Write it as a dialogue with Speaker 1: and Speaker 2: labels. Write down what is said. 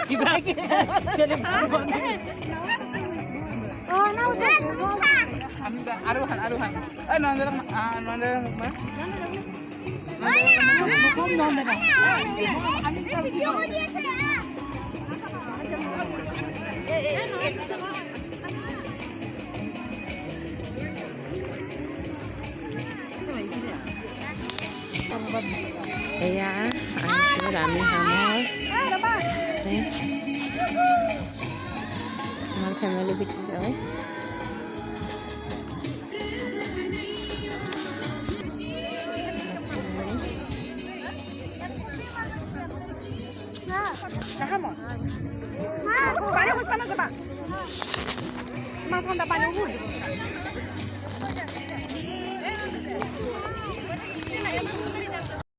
Speaker 1: কিবা আৰু
Speaker 2: এয়া আহিছোঁ ৰাণীহামৰ আমাৰ ফেমিলি ভিতৰত হয়
Speaker 3: Paano gusto na sa ba? Mga panda paano huli?